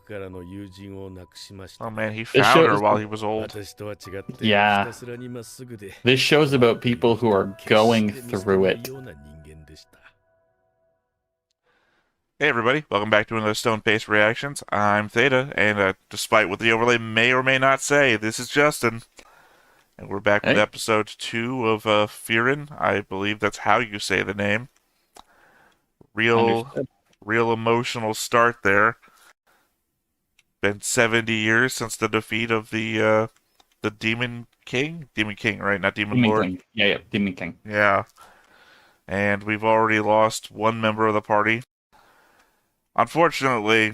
Oh man, he found her while he was old. Yeah. This show's about people who are going through it. Hey everybody, welcome back to another Stone Pace Reactions. I'm Theta, and despite what the overlay may or may not say, this is Justin. And we're back with episode 2 of Frieren. I believe that's how you say the name. Real emotional start there. Been 70 years since the defeat of the Demon King? Demon King, right? Not Demon Lord? King. Yeah, Demon King. Yeah. And we've already lost one member of the party. Unfortunately,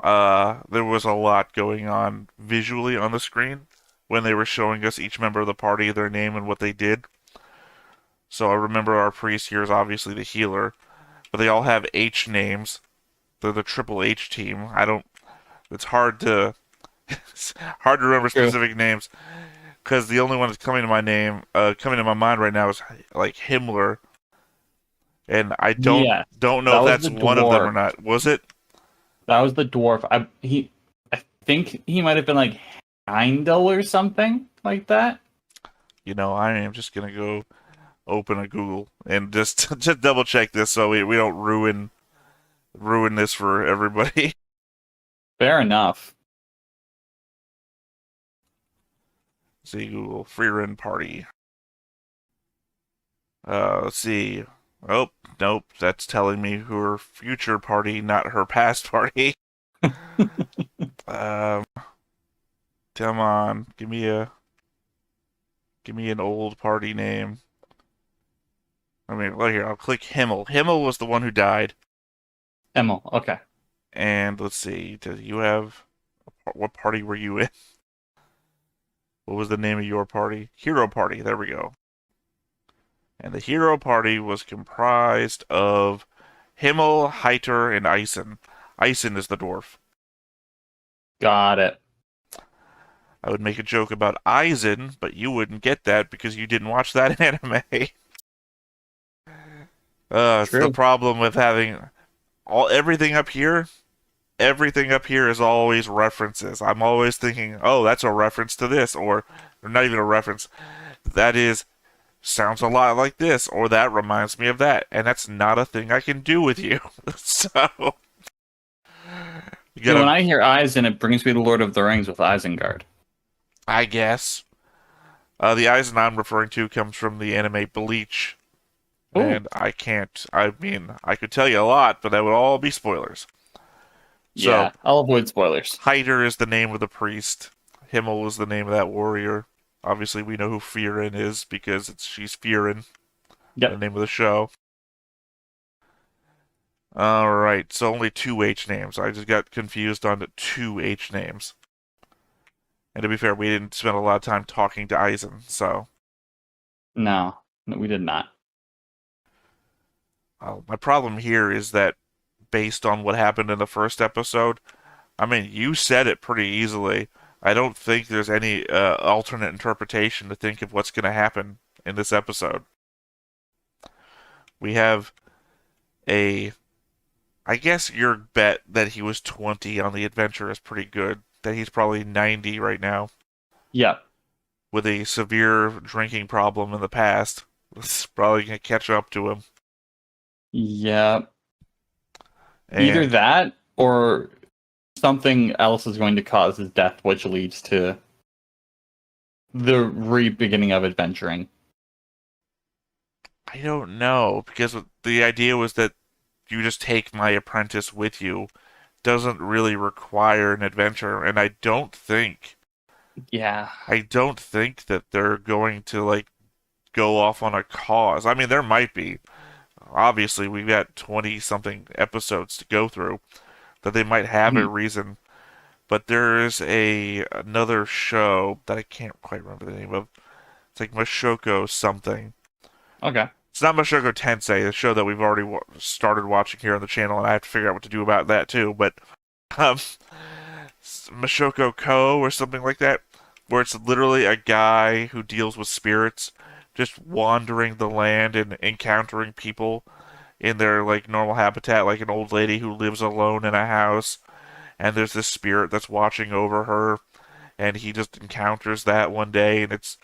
there was a lot going on visually on the screen when they were showing us each member of the party, their name, and what they did. So I remember our priest here is obviously the healer, but they all have H names. They're the Triple H team. It's hard to remember specific names because the only one that's coming to my mind right now is like Himmler. And I don't know if that's one of them or not. Was it? That was the dwarf. I think he might have been like Heindel or something like that. You know, I am just gonna go open a Google and just double check this so we don't ruin this for everybody. Fair enough. See, Google Frieren party. Let's see. Oh, nope, that's telling me her future party, not her past party. Come on, give me an old party name. I mean, look here, I'll click Himmel. Himmel was the one who died. Himmel, okay. And let's see, what party were you in? What was the name of your party? Hero Party, there we go. And the hero party was comprised of Himmel, Heiter, and Eisen. Eisen is the dwarf. Got it. I would make a joke about Eisen, but you wouldn't get that because you didn't watch that anime. It's the problem with having everything up here. Everything up here is always references. I'm always thinking, oh, that's a reference to this, or not even a reference. That is... sounds a lot like this, or that reminds me of that, and that's not a thing I can do with you. So, when I hear Eisen, it brings me to Lord of the Rings with Isengard. I guess. The Eisen I'm referring to comes from the anime Bleach, and I could tell you a lot, but that would all be spoilers. Yeah, so, I'll avoid spoilers. Heiter is the name of the priest. Himmel is the name of that warrior. Obviously, we know who Frieren is because she's Frieren, the name of the show. Alright, so only 2 H names. I just got confused on the 2 H names. And to be fair, we didn't spend a lot of time talking to Eisen, so... No, we did not. My problem here is that, based on what happened in the first episode, I mean, you said it pretty easily. I don't think there's any alternate interpretation to think of what's going to happen in this episode. We have I guess your bet that he was 20 on the adventure is pretty good. That he's probably 90 right now. Yeah. With a severe drinking problem in the past. It's probably going to catch up to him. Yeah. Either that, or... something else is going to cause his death, which leads to the re-beginning of adventuring. I don't know, because the idea was that you just take my apprentice with you. Doesn't really require an adventure, and I don't think that they're going to, like, go off on a cause. I mean, there might be. Obviously, we've got 20-something episodes to go through. That they might have a reason, but there is another show that I can't quite remember the name of. It's like Mashoko something. Okay. It's not Mashoko Tensei, the show that we've already started watching here on the channel, and I have to figure out what to do about that too. But Mashoko Ko or something like that, where it's literally a guy who deals with spirits, just wandering the land and encountering people in their like normal habitat, like an old lady who lives alone in a house, and there's this spirit that's watching over her, and he just encounters that one day, and it's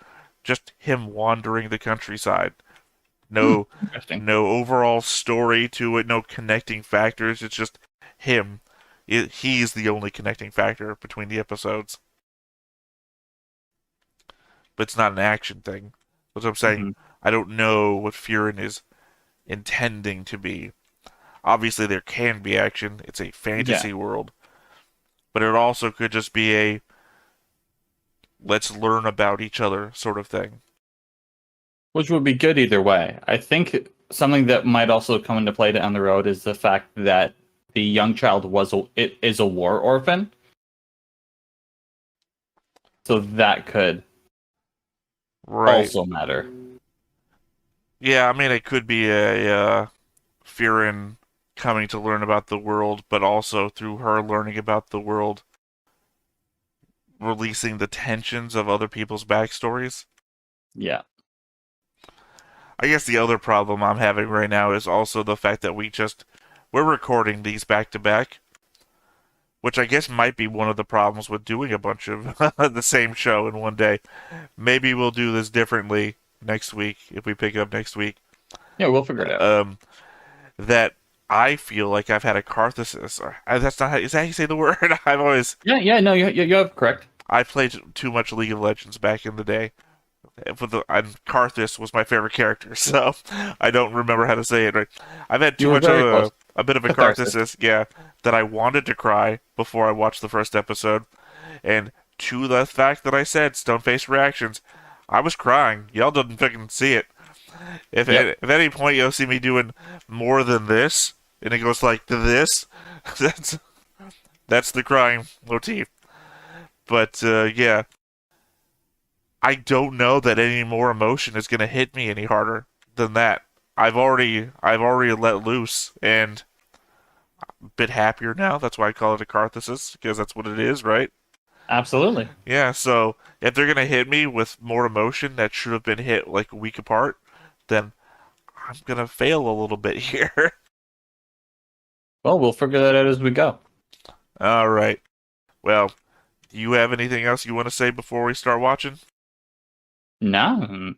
just him wandering the countryside. No, Interesting. no overall story to it, no connecting factors. It's just him. He's the only connecting factor between the episodes. But it's not an action thing. That's what I'm saying. Hmm. I don't know what Frieren is intending to be. Obviously, there can be action. It's a Yeah, fantasy world. But it also could just be a let's learn about each other sort of thing. which would be good either way. I think something that might also come into play down the road is the fact that the young child is a war orphan, so that could Right. also matter. Yeah, I mean, it could be a Frieren coming to learn about the world, but also through her learning about the world, releasing the tensions of other people's backstories. Yeah. I guess the other problem I'm having right now is also the fact that we're recording these back to back, which I guess might be one of the problems with doing a bunch of the same show in one day. Maybe we'll do this differently next week if we pick it up next week. Yeah, we'll figure it out. Um, that I feel like I've had a catharsis. That's not how, is that how you say the word? I've always Yeah, no, you have correct. I played too much League of Legends back in the day. And Karthus was my favorite character, so I don't remember how to say it right. I've had You too were much of very close. a bit of a Catharsis. Karthusis, yeah, that I wanted to cry before I watched the first episode. And to the fact that I said stone face reactions, I was crying. Y'all didn't fucking see it. Yep. If at any point you'll see me doing more than this, and it goes like to this, that's that's the crying motif. But yeah, I don't know that any more emotion is gonna hit me any harder than that. I've already let loose and a bit happier now. That's why I call it a catharsis because that's what it is, right? Absolutely. Yeah. So if they're gonna hit me with more emotion that should have been hit like a week apart, then I'm gonna fail a little bit here. Well, we'll figure that out as we go. All right. Well, do you have anything else you want to say before we start watching? No,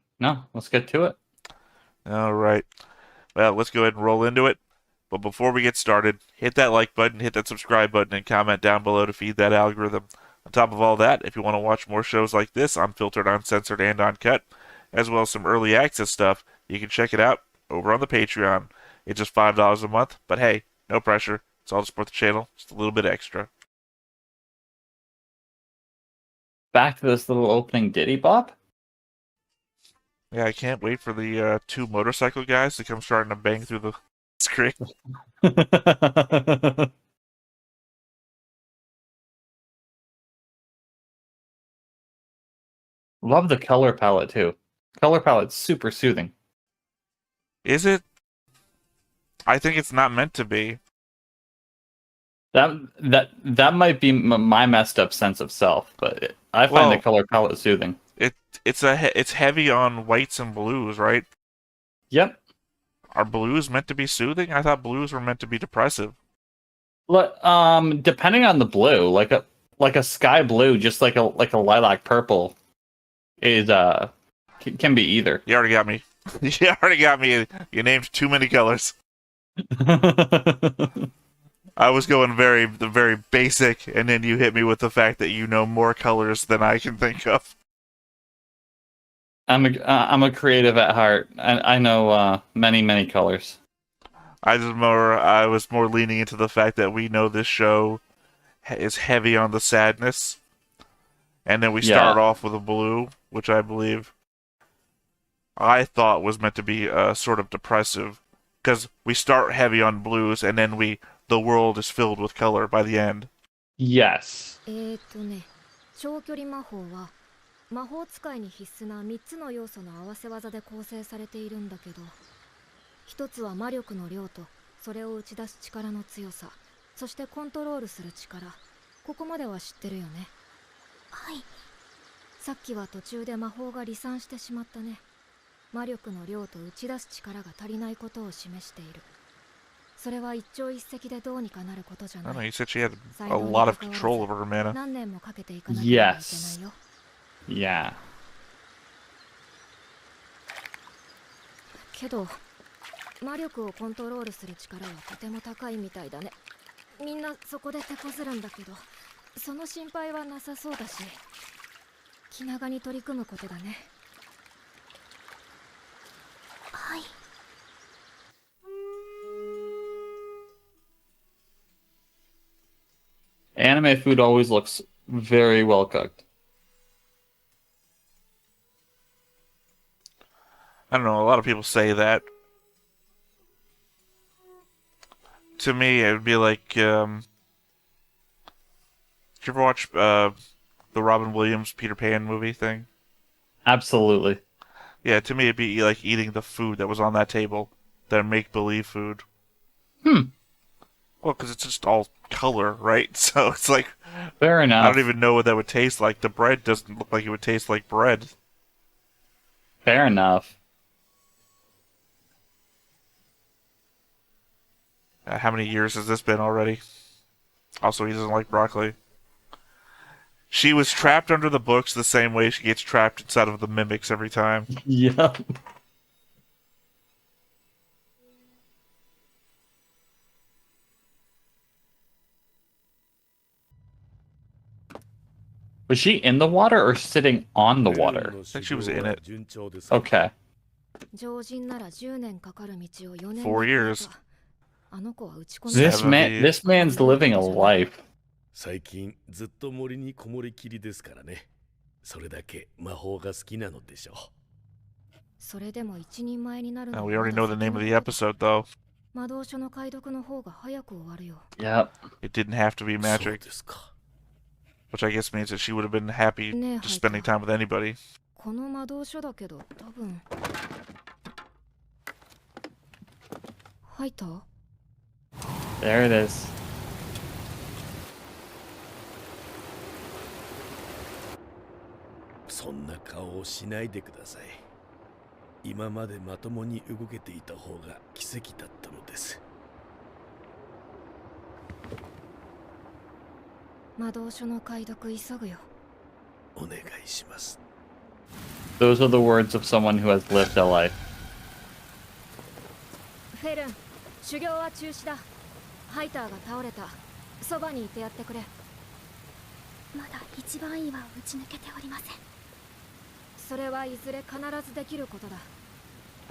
let's get to it. All right. Well, let's go ahead and roll into it. But before we get started, hit that like button, hit that subscribe button, and comment down below to feed that algorithm. On top of all that, if you want to watch more shows like this, unfiltered, uncensored, and uncut, as well as some early access stuff, you can check it out over on the Patreon. It's just $5 a month, but hey, no pressure. It's all to support the channel, just a little bit extra. Back to this little opening ditty bop. Yeah, I can't wait for the two motorcycle guys to come starting to bang through the screen. Love the color palette too. Color palette's super soothing. Is it? I think it's not meant to be. That might be my messed up sense of self, but I find the Well, color palette soothing. it's heavy on whites and blues, right? Yep. Are blues meant to be soothing? I thought blues were meant to be depressive. Depending on the blue, like a sky blue, just like a lilac purple, is can be either. You already got me. You already got me. You named too many colors. I was going the very basic, and then you hit me with the fact that you know more colors than I can think of. I'm a creative at heart. I know many colors. I was more leaning into the fact that we know this show is heavy on the sadness, and then we start Yeah. off with a blue, which I believe I thought was meant to be sort of depressive, because we start heavy on blues, and then the world is filled with color by the end. Yes. 長距離魔法は魔法使いに必須な3つの要素の合わせ技で構成されているんだけど、一つは魔力の量とそれを打ち出す力の強さ、そしてコントロールする力。ここまでは知ってるよね。はい。さっきは途中で魔法が離散してしまったね。魔力の量と打ち出す力が足りないことを示している。それは一朝一夕でどうにかなることじゃ I な don't know. い。 You said she had 才 a 能に lot of 関わらず control over her mana. 何年もかけていかなければいけない Yes. よ。 Yeah. けど魔力をコントロールする力はとても高いみたいだね。みんなそこで手こずるんだけど、その心配はなさそうだし、気長に取り組むことだね。はい。 Anime food always looks very well cooked. I don't know. A lot of people say that. To me, it would be like, did you ever watch the Robin Williams Peter Pan movie thing? Absolutely. Yeah, to me, it'd be like eating the food that was on that table, that make-believe food. Hmm. Well, because it's just all color, right? So it's like, Fair I enough. don't even know what that would taste like. The bread doesn't look like it would taste like bread. Fair enough. How many years has this been already? Also, he doesn't like broccoli. She was trapped under the books the same way she gets trapped inside of the mimics every time. Yep. Was she in the water or sitting on the water? I think she was in it. Okay. 常人なら10年かかる道を4年で 4 years. あの子は打ち込んで This man's living a life. 最近ずっと森にこもりきりですからね。それだけ魔法が好きなのでしょう。それでも一人前になる Now, の we は already ま know だ the 先 name の of the ことだ。 episode, though. 魔導書の解読の方が早く終わるよ。 Yep. It didn't have to be そう magic, ですか。 which I guess means that she would have been happy Nee, just spending time with anybody. この魔導書だけど多分入った？ There it is. そんな顔をしないでください。今までまともに動けていた方が奇跡だったのです。魔導書の解読急ぐよ。お願いします。 Those are the words of someone who has lived a life. フェルン、修行は中止だ。ハイターが倒れた。そばにいてやってくれ。まだ一番いいは打ち抜けておりません。それはいずれ必ずできることだ。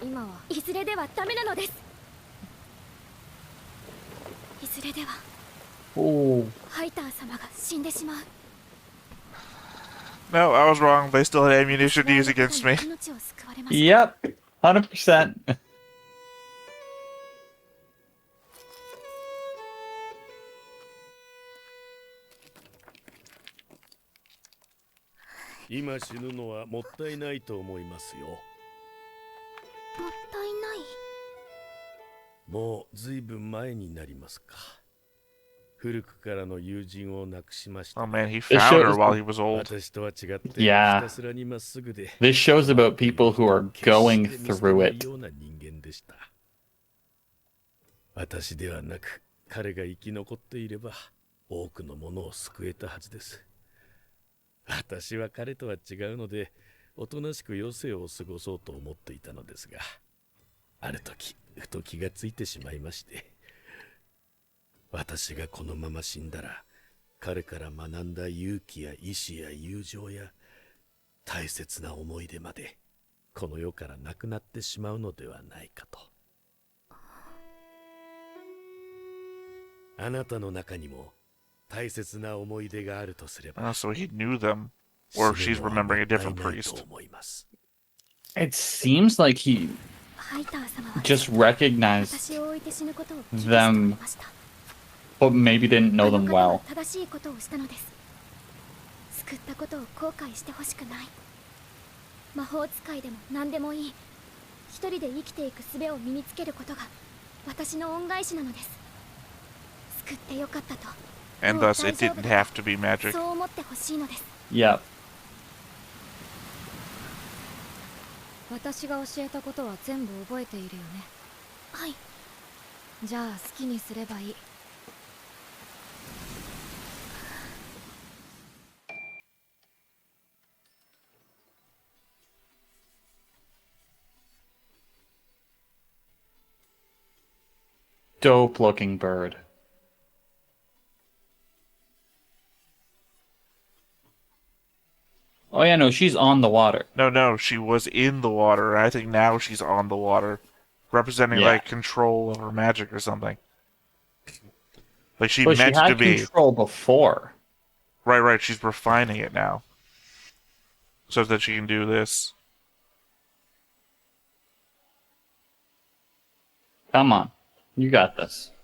今はいずれではダメなのです。いずれでは Oh. ハイター様が死んでしまう。 No, I was wrong. They still had ammunition to use against me. 命を救われました。 Yep. 100%. 今死ぬのはもったいないと思いますよ。もったいない。もうずいぶん前になりますか。古くからの友人を亡くしました。 Oh man, he found her while he was old. 私とは違って、 Yeah. ひたすらにまっすぐで、 This shows about people who are going 決して見捨て through ない it. ような人間でした。私ではなく、彼が生き残っていれば、多くのものを救えたはずです。私は彼とは違うので、おとなしく余生を過ごそうと思っていたのですが、ある時、ふと気がついてしまいまして、私がこのまま死んだら、彼から学んだ勇気や意志や友情や大切な思い出まで、この世からなくなってしまうのではないかと。あなたの中にも大切な思い出があるとすれば、 So he knew them. Or she's remembering a different 全てはもったいない priest. と思います。 It seems like he ハイター様は just recognized 私を置いて死ぬことを許して them くれました。 but maybe didn't know あの them 方は well. 正しいことをしたのです。救ったことを後悔してほしくない。魔法使いでも何でもいい。一人で生きていく術を身につけることが私の恩返しなのです。救ってよかったと。 And もう thus, it 大丈夫 didn't だ have to be magic. そう思ってほしいのです。 Yep. 私が教えたことは全部覚えているよね。はい。じゃあ好きにすればいい。Dope looking bird. Oh yeah, no, she's on the water. No, she was in the water. I think now she's on the water, representing Yeah. like control of her magic or something. Like she But she meant to had be. control before. Right. She's refining it now, so that she can do this. Come on. You got this. "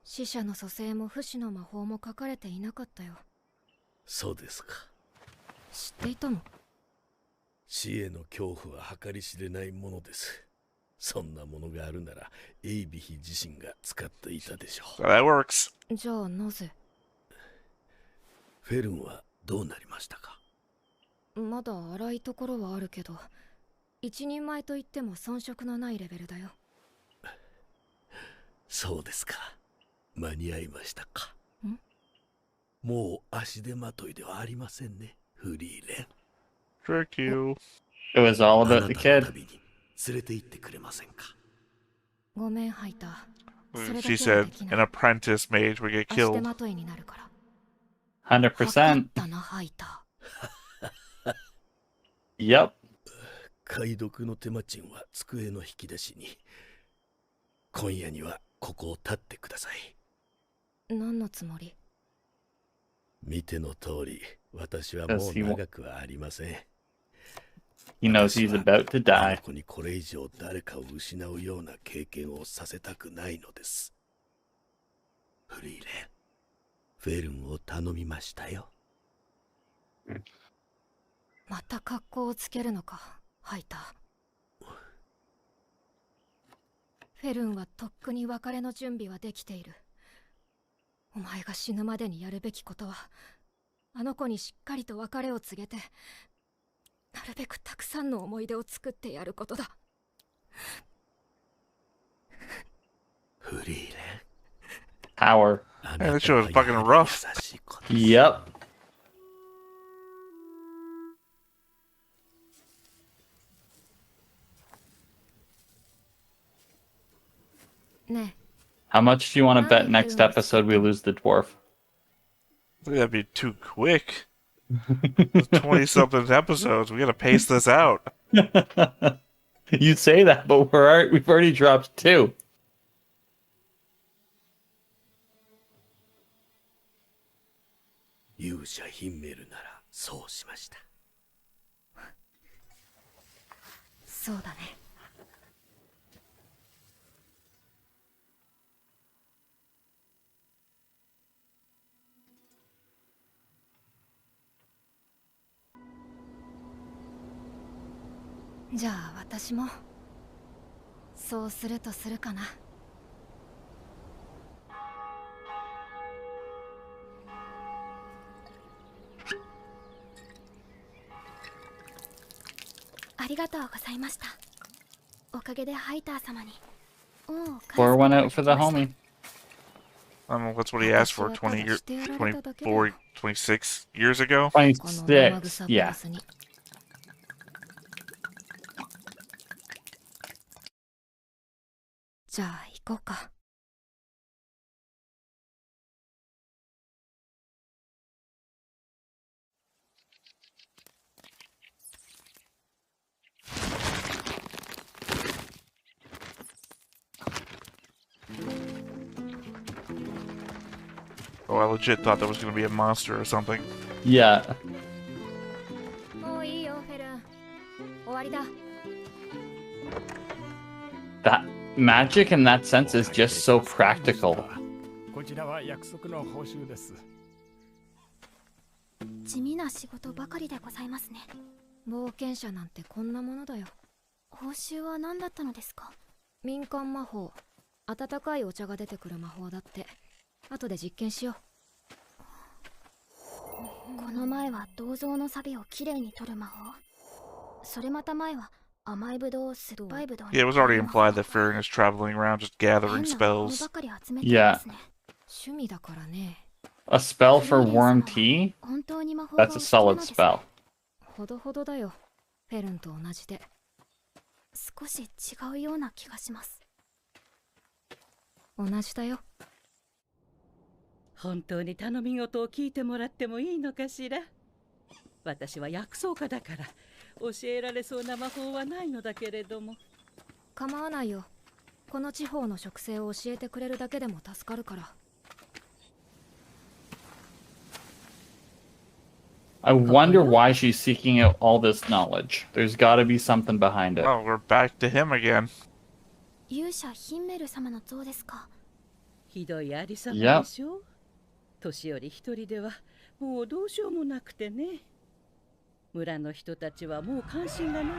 死者の蘇生も不死の魔法も書かれていなかったよ。そうですか。知っていたの？死への恐怖は計り知れないものです。そんなものがあるなら、エイビヒ自身が使っていたでしょ So that works. じゃあなぜ？フェルンはどうなりましたか？まだ荒いところはあるけど、一人前と言っても遜色のないレベルだよ。そうですか。間に合いましたか。ん？もう足手まといではありませんね、フリーレン。Trick you. It was all あな about た the の kid. 旅に連れて行ってくれませんか。ごめんハイター。それだ She けは said でき an ない。 apprentice mage would get 足手 killed. まといになるから。 100%. わかったなハイタ Yep. 解読の手間賃は机の引き出しに。今夜にはここを立ってください。ー。何のつもり？見ての通り、私はもう長くはありません。He knows he's about to あの die. 子にこれ以上誰かを失うような経験をさせたくないのです。フリーレン、フェルンを頼みましたよ。また格好をつけるのかハイター。フェルンはとっくに別れの準備はできている。お前が死ぬまでにやるべきことは、あの子にしっかりと別れを告げて、なるべくたくさんの思い出を作ってやることだ。フリーレン、 Power. あ Man, な this た show は is や fucking は rough. り優しい子です。Yep. ね How much do you want to bet next episode we lose the dwarf? That'd be too quick. 20 something episodes. We gotta pace this out. You say that, but we've already dropped 2. 勇者ヒンメルならそうしました。え、そうだね。じゃあ私もそうするとするかな。ありがとうございました。おかげでハイター様に恩を返すこと Pour が one で out き for ま the した。 homie. I don't know, that's what he asked for 20 years, 24, 26 years ago. 26. Yeah. じゃあ行こうか。Oh, I legit thought that was gonna be a monster or something. Yeah. もういいよフェルン。終わりだ。 That magic in that sense is just so practical. こちらは約束の報酬です。地味な仕事ばかりでございますね。冒険者なんてこんなものだよ。報酬は何だったのですか？民間魔法。温かいお茶が出てくる魔法だって。後で実験しよう。この前は銅像の錆をきれいに取る魔法。それまた前は甘いブドウを酸っぱいブドウに Yeah, it was already implied that Frieren is traveling around just gathering 変な魔法 spells. ばかり集めていますね。趣味だからね。 A spell for worm tea? 本当に魔法が That's a お好きな solid のです spell. ほどほどだよ。フェルンと同じで。少し違うような気がします。同じだよ。本当に頼み事を聞いてもらってもいいのかしら。私は薬草家だから教えられそうな魔法はないのだけれども。構わないよ。この地方の植生を教えてくれるだけでも助かるから。I wonder why she's seeking out all this knowledge. There's gotta be something behind it. Oh, we're back to him again. 勇者ヒンメル様の像ですか。ひどいありさま Yep. でしょ。年寄り一人ではもうどうしようもなくてね。村の人たちはもう関心がないのよ。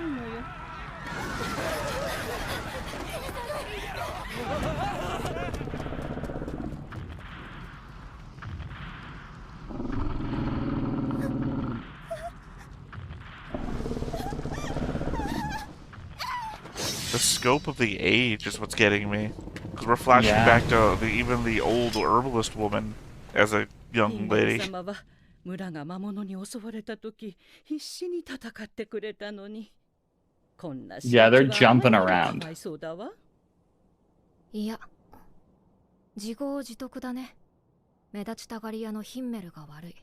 The scope of the age is what's getting me. Because we're flashing Yeah. back to even the old herbalist woman as a ヒ young ンメル lady. 様は村が魔物に襲われた時必死に戦ってくれたのに。こんな Yeah, they're 仕打ちは jumping あまりに around. かわいそうだわ。いや、自業自得だね。目立ちたがり屋のヒンメルが悪い。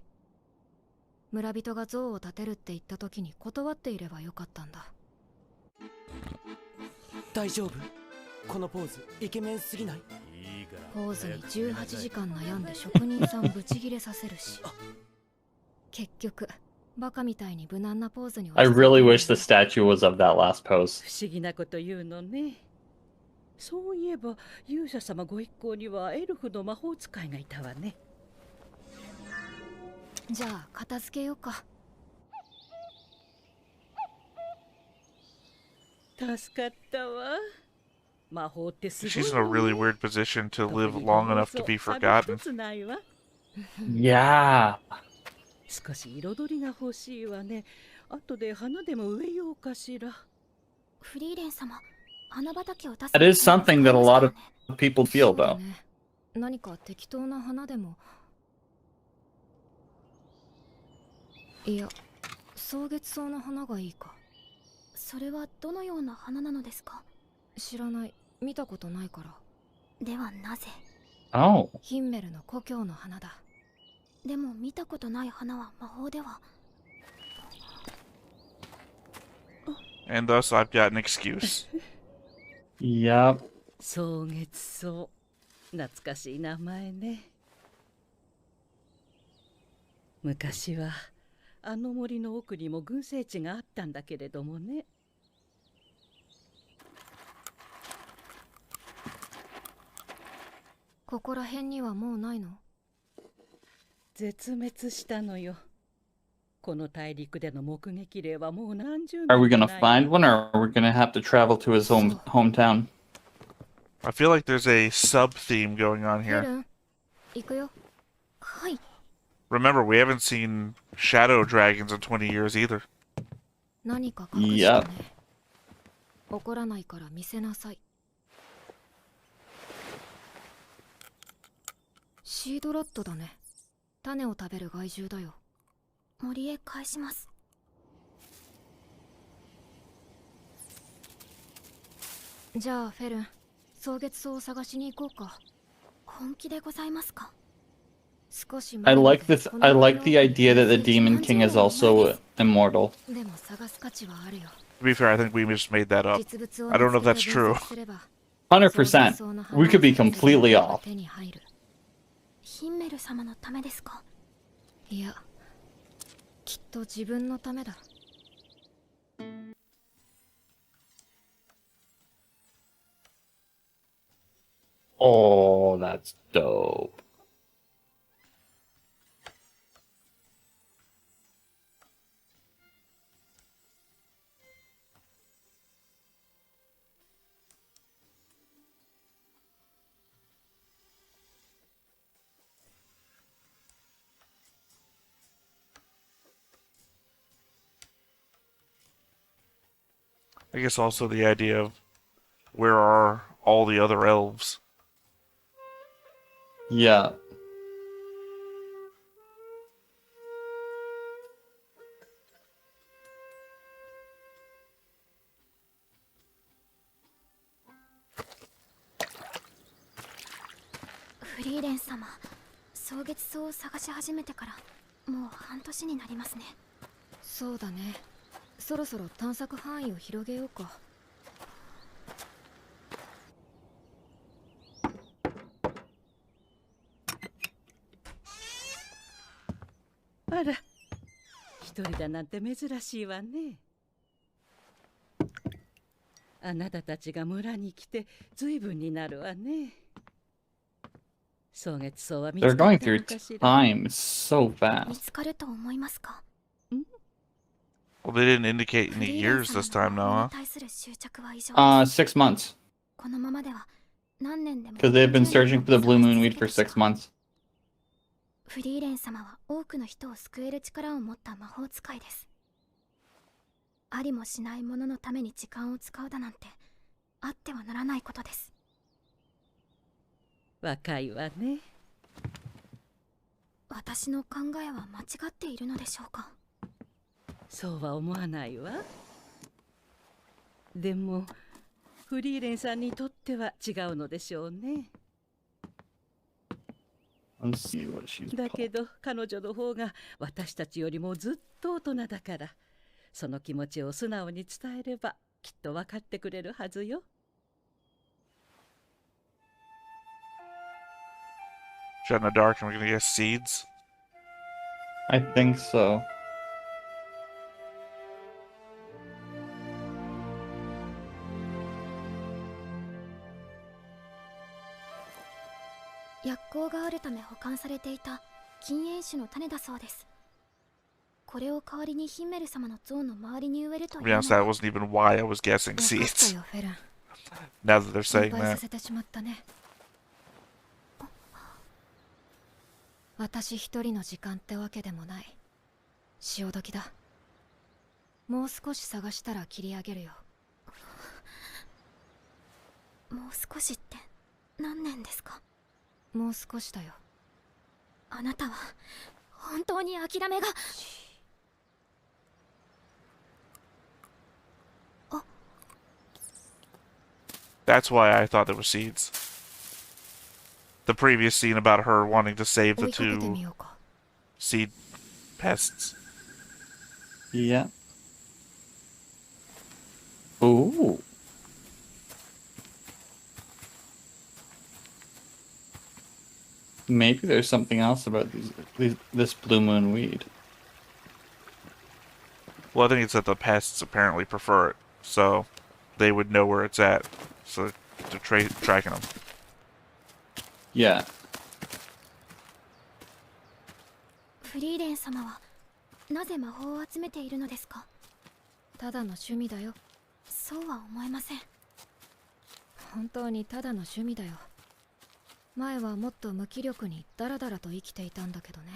村人が像を建てるって言った時に断っていればよかったんだ。大丈夫？このポーズイケメンすぎない？いいからポーズに18時間悩んで職人さんブチギレさせるし。結局、バカみたいに無難なポーズに I really wish the statue was of that last pose. 不思議なこと言うのね。そういえば勇者様ご一行にはエルフの魔法使いがいたわね。じゃあ片付けようか。助かったわ。魔法ってすごい She's の in a ね。 really weird position to 特に live long enough to be どうぞ forgotten. 壁一つないわ。 Yeah. 少し彩りが欲しいわね。後で花でも植えようかしら。フリーレン様、花畑を出す。 That is something that a lot of people feel, そうだ though. ね。何か適当な花でも。いや、草月草の花がいいか。それはどのような花なのですか。知らない。見たことないから。ではなぜ。 Oh. ヒンメルの故郷の花だ。でも見たことない花は魔法では。 And thus I've got an excuse. Yep. 草月草。懐かしい名前ね。昔はあの森の奥にも群生地があったんだけれどもね。ここら辺にはもうないの？絶滅したのよ。この大陸での目撃例はもう何十年 Are we も gonna ない find one, or are we gonna have to travel to his hometown? I feel like there's a sub-theme going on フェ here. ルン、行くよ。はい。 Remember, we haven't seen shadow dragons in 20 years either. 何か隠したね。怒らないから見せなさい。シードラットだね。種を食べる害獣だよ。森へ返します。じゃあフェルン、草月草を探しに行こうか。本気でございますか。少し I 前まで like this. この I 森 like の the idea that the Demon King is also immortal. でも探す価値はあるよ。 To be fair, I think we just made that up. 実物を I don't know if 見つ that's けて true. 分析すれば 100%. We could be completely off. 手に入る。ヒンメル様のためですか。いや、きっと自分のためだ。Oh, that's dope. I guess also the idea of where are all the other elves? Yeah. Frieren 様、蒼月草を探し始めてからもう半年になりますね。そうだね。そろそろ探索範囲を広げようか。あら、一人だなんて珍しいわね。あなたたちが村に来て随分になるわね。草月草は見 They're つか going ったの through かしら。 time so 見 fast. つかると思いますか？ Well, they didn't indicate フ any リーレン years 様 this time の魔法 now, に huh? 対する執着は異常です。 6 months. このままでは何年でも Because they've been 10年 searching for the も blue 探し moon 続 weed け for てしま 6 months. フリーレン様は多くの人を救える力を持った魔法使いです。ありもしないもののために時間を使うだなんてあってはならないことです。若いわね。私の考えは間違っているのでしょうか？そうは思わないわ。でもフリーレンさんにとっては違うのでしょうね。 Let's see what she's だけど彼女の方が私たちよりもずっと大人だから、その気持ちを素直に伝えればきっと分かってくれるはずよ。 Shot in the dark, and we're gonna get seeds. I think so. 薬効があるため保管されていた禁煙種の種だそうです。これを代わりにヒンメル様の像の周りに植えると To いう be の honest, that は wasn't even why I was guessing 分かった seeds. よ、フェルン。 Now that they're 心 saying 配さ that. せてしまったね。私一人の時間ってわけでもない。潮時だ。もう少し探したら切り上げるよ。もう少しって何年ですか？もう少しだよ。あなたは本当に諦めが。That's why I thought there were seeds. The previous scene about her wanting to save 追 the いかけてみ two ようか。 seed pests. Yeah. Ooh. Maybe there's something else about this blue moon weed. Well, I think it's that the pests apparently prefer it, so they would know where it's at. So they're tracking them. Yeah. フリーレン様はなぜ魔法を集めているのですか？ただの趣味だよ。そうは思えません。本当にただの趣味だよ。前はもっと無気力にダラダラと生きていたんだけどね。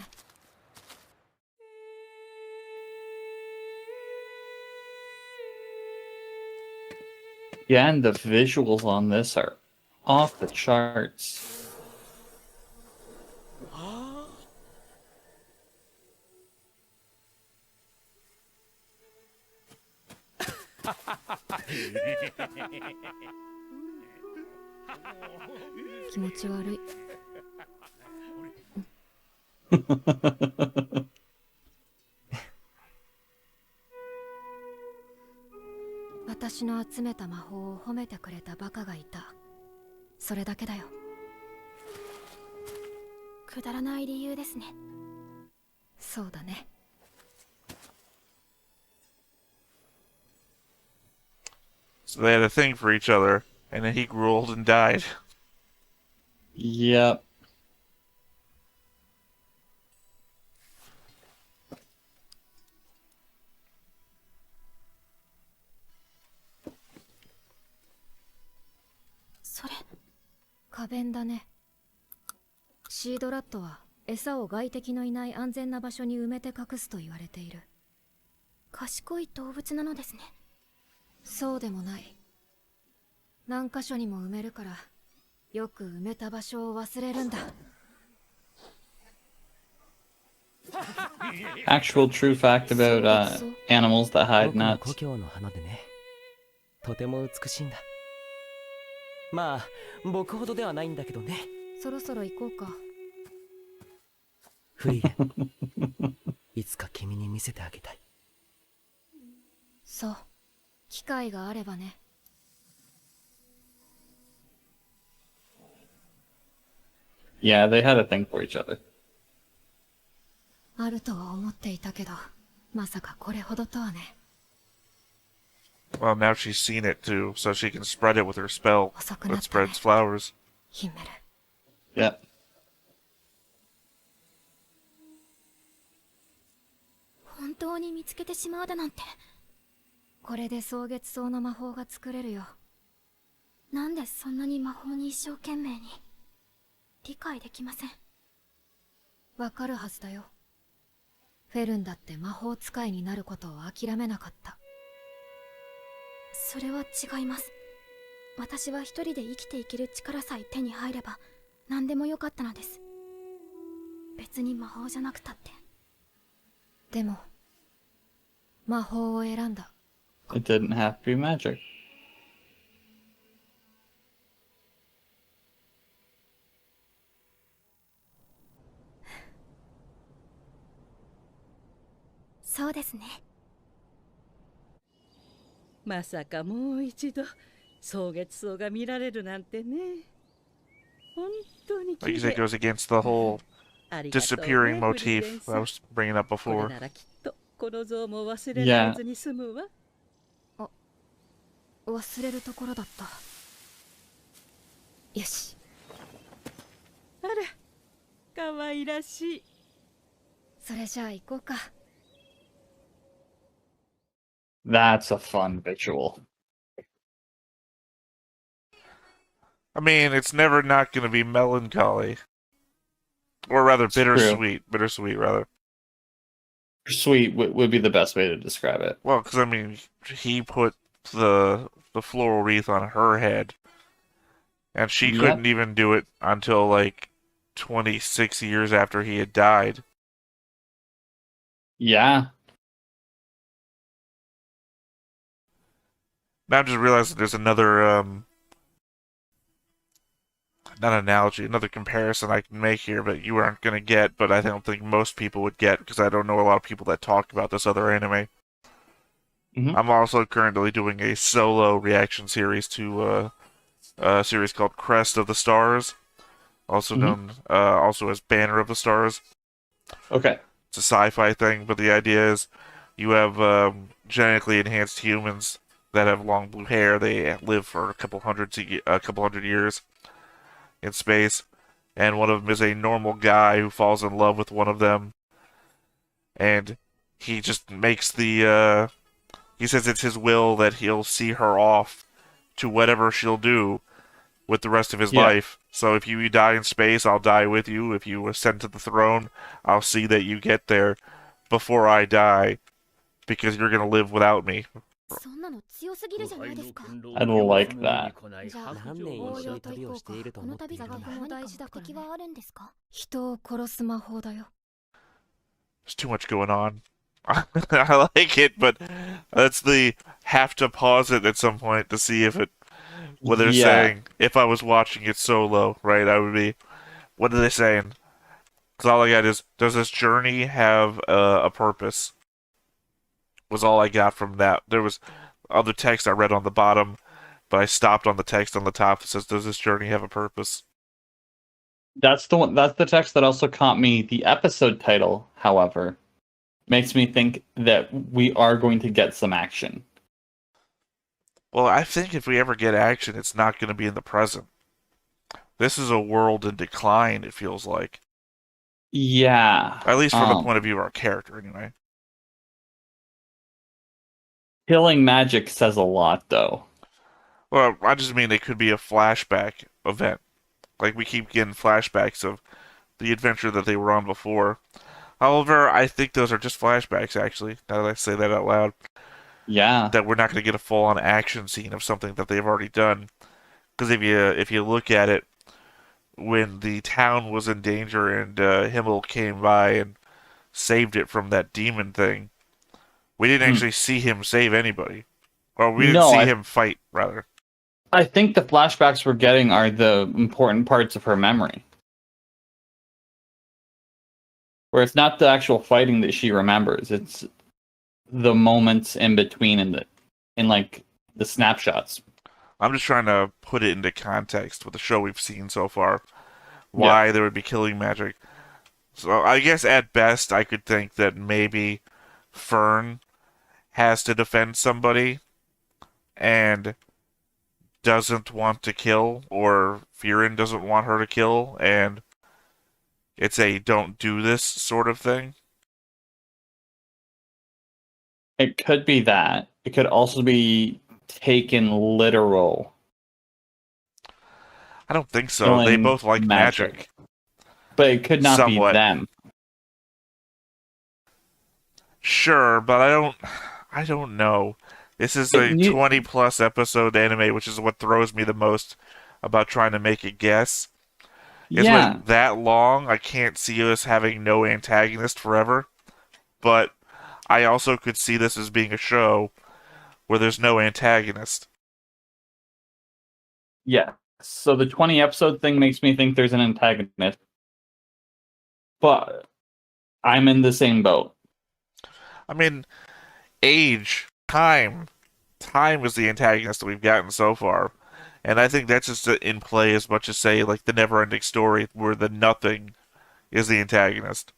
Yeah, and the visuals on this are off the charts. Kimochi 気持ち悪い。私の集めた魔法を褒めてくれたバカがいた。それだけだよ。くだらない理由ですね。そうだね。So they had a thing for each other, and then he grew old and died. Yep.それ、花弁だね。シードラットは餌を外敵のいない安全な場所に埋めて隠すと言われている。賢い動物なのですね。そうでもない。何箇所にも埋めるから、よく埋めた場所を忘れるんだ。Actual true fact about animals that hide 僕の nuts. 故郷の花でね、とても美しいんだ。まあ僕ほどではないんだけどね。そろそろ行こうか。フリーレン、いつか君に見せてあげたい。そう、機会があればね。Yeah, they had a thing for each other. あるとは思っていたけど、まさかこれほどとはね。Well, now she's seen it too, so she can spread it with her spell 遅くな that ったね。 spreads flowers. ヒンメル。 Yeah. 本当に見つけてしまうだなんて。これで蒼月草の魔法が作れるよ。なんでそんなに魔法に一生懸命に。理解できません。わかるはずだよ。フェルンだって魔法使いになることを諦めなかった。それは違います。私は一人で生きていける力さえ手に入れば何でもよかったのです。別に魔法じゃなくたって。でも、魔法を選んだ。It didn't have to be magic. そうですね。まさかもう一度草月草が見られるなんてね。本当に Like 綺 you said, it 麗。 goes against the whole ありがとうね、 disappearing フリーレン motif さ that I ん。 was bringing up これ before. ならきっとこの像も忘れられずに済むわ。忘れるところだった。よし。あら、可愛らしい。それじゃあ行こうか。That's a fun visual. I mean, it's never not going to be melancholy. Or rather, true. bittersweet. Bittersweet, rather. Sweet would be the best way to describe it. Well, because, I mean, he put the floral wreath on her head. And she Yep. couldn't even do it until, like, 26 years after he had died. Yeah. Now I'm just realizing there's another, not analogy, another comparison I can make here, but you aren't going to get, but I don't think most people would get, because I don't know a lot of people that talk about this other anime. Mhm. I'm also currently doing a solo reaction series to a series called Crest of the Stars, also known also as Banner of the Stars. Okay. It's a sci-fi thing, but the idea is you have genetically enhanced humans that have long blue hair. They live for a couple hundred years in space, and one of them is a normal guy who falls in love with one of them, and he just makes the he says it's his will that he'll see her off to whatever she'll do with the rest of his Yeah. life. So if you die in space, I'll die with you. If you ascend to the throne, I'll see that you get there before I die, because you're gonna live without me. そんなの強すぎるじゃないですか。 I like that. じゃあ何年一緒に旅をしているとこの思っているの旅が何か目的はあるんですか？人を殺す魔法だよ。 There's too much going on. I like it, but that's the have to pause it at some point to see if it what they're Yeah. saying. If I was watching it solo, right, I would be. What are they saying? Because all I got is, does this journey have a purpose? Was all I got from that. There was other text I read on the bottom, but I stopped on the text on the top that says, "Does this journey have a purpose?" That's the one. That's the text that also caught me. The episode title, however, makes me think that we are going to get some action. Well, I think if we ever get action, it's not going to be in the present. This is a world in decline, it feels like. Yeah. At least from the point of view of our character, anyway. Killing magic says a lot, though. Well, I just mean it could be a flashback event. Like, we keep getting flashbacks of the adventure that they were on before. However, I think those are just flashbacks, actually, now that I say that out loud. Yeah. that we're not going to get a full-on action scene of something that they've already done. Because if you look at it, when the town was in danger and Himmel came by and saved it from that demon thing, we didn't actually see him save anybody. Or we didn't see him fight, rather. I think the flashbacks we're getting are the important parts of her memory. Where it's not the actual fighting that she remembers, it's the moments in between in like the snapshots. I'm just trying to put it into context with the show we've seen so far. Why there would be killing magic. So I guess at best I could think that maybe Fern has to defend somebody and doesn't want to kill, or Frieren doesn't want her to kill, and it's a don't do this sort of thing. It could be that. It could also be taken literal. I don't think so. They both like magic. But it could not somewhat. Be them. Sure, but I don't know. This is a 20-plus episode anime, which is what throws me the most about trying to make a guess. Is with that long, I can't see us having no antagonist forever. But I also could see this as being a show where there's no antagonist. Yeah. So the 20-episode thing makes me think there's an antagonist. But I'm in the same boat. I mean, age, time is the antagonist that we've gotten so far. And I think that's just in play as much as, say, like the Never-Ending Story, where the nothing is the antagonist.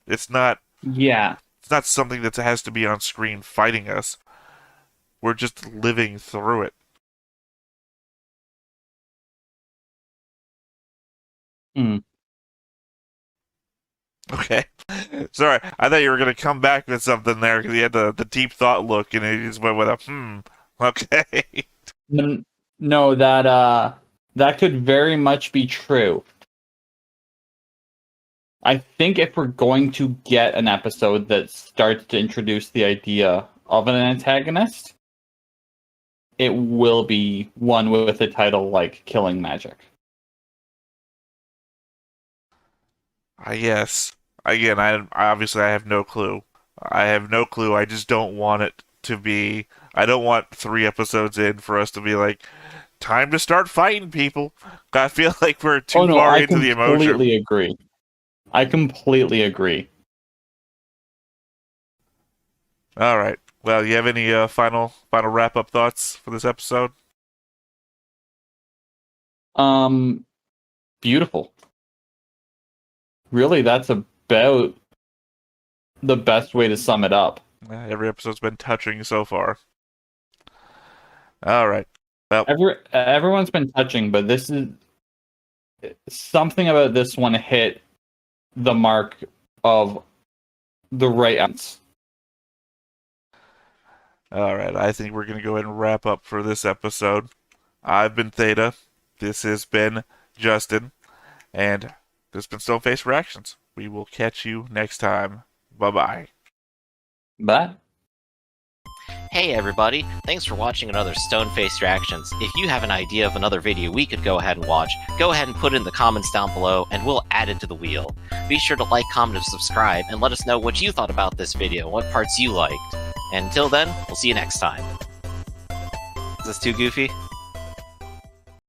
It's not... Yeah. It's not something that has to be on screen fighting us. We're just living through it. Okay. Sorry, I thought you were going to come back with something there because you had the deep thought look and you just went with a okay. No, that could very much be true. I think if we're going to get an episode that starts to introduce the idea of an antagonist, it will be one with a title like Killing Magic. Yes. Again, I obviously have no clue. I have no clue. I just don't want it to be... I don't want 3 episodes in for us to be like, time to start fighting people. I feel like we're too far into the emotion. I completely agree. All right. Well, you have any final wrap-up thoughts for this episode? Beautiful. Really, that's about the best way to sum it up. Every episode's been touching so far. All right. Well, everyone's been touching, but this is something about this one hit the mark of the right answer. All right. I think we're going to go ahead and wrap up for this episode. I've been Theta. This has been Justin. And this has been Stoneface Reactions. We will catch you next time. Bye-bye. Bye. Hey everybody, thanks for watching another Stoneface Reactions. If you have an idea of another video we could go ahead and watch, go ahead and put it in the comments down below and we'll add it to the wheel. Be sure to like, comment, and subscribe and let us know what you thought about this video, what parts you liked. And until then, we'll see you next time. Is this too goofy?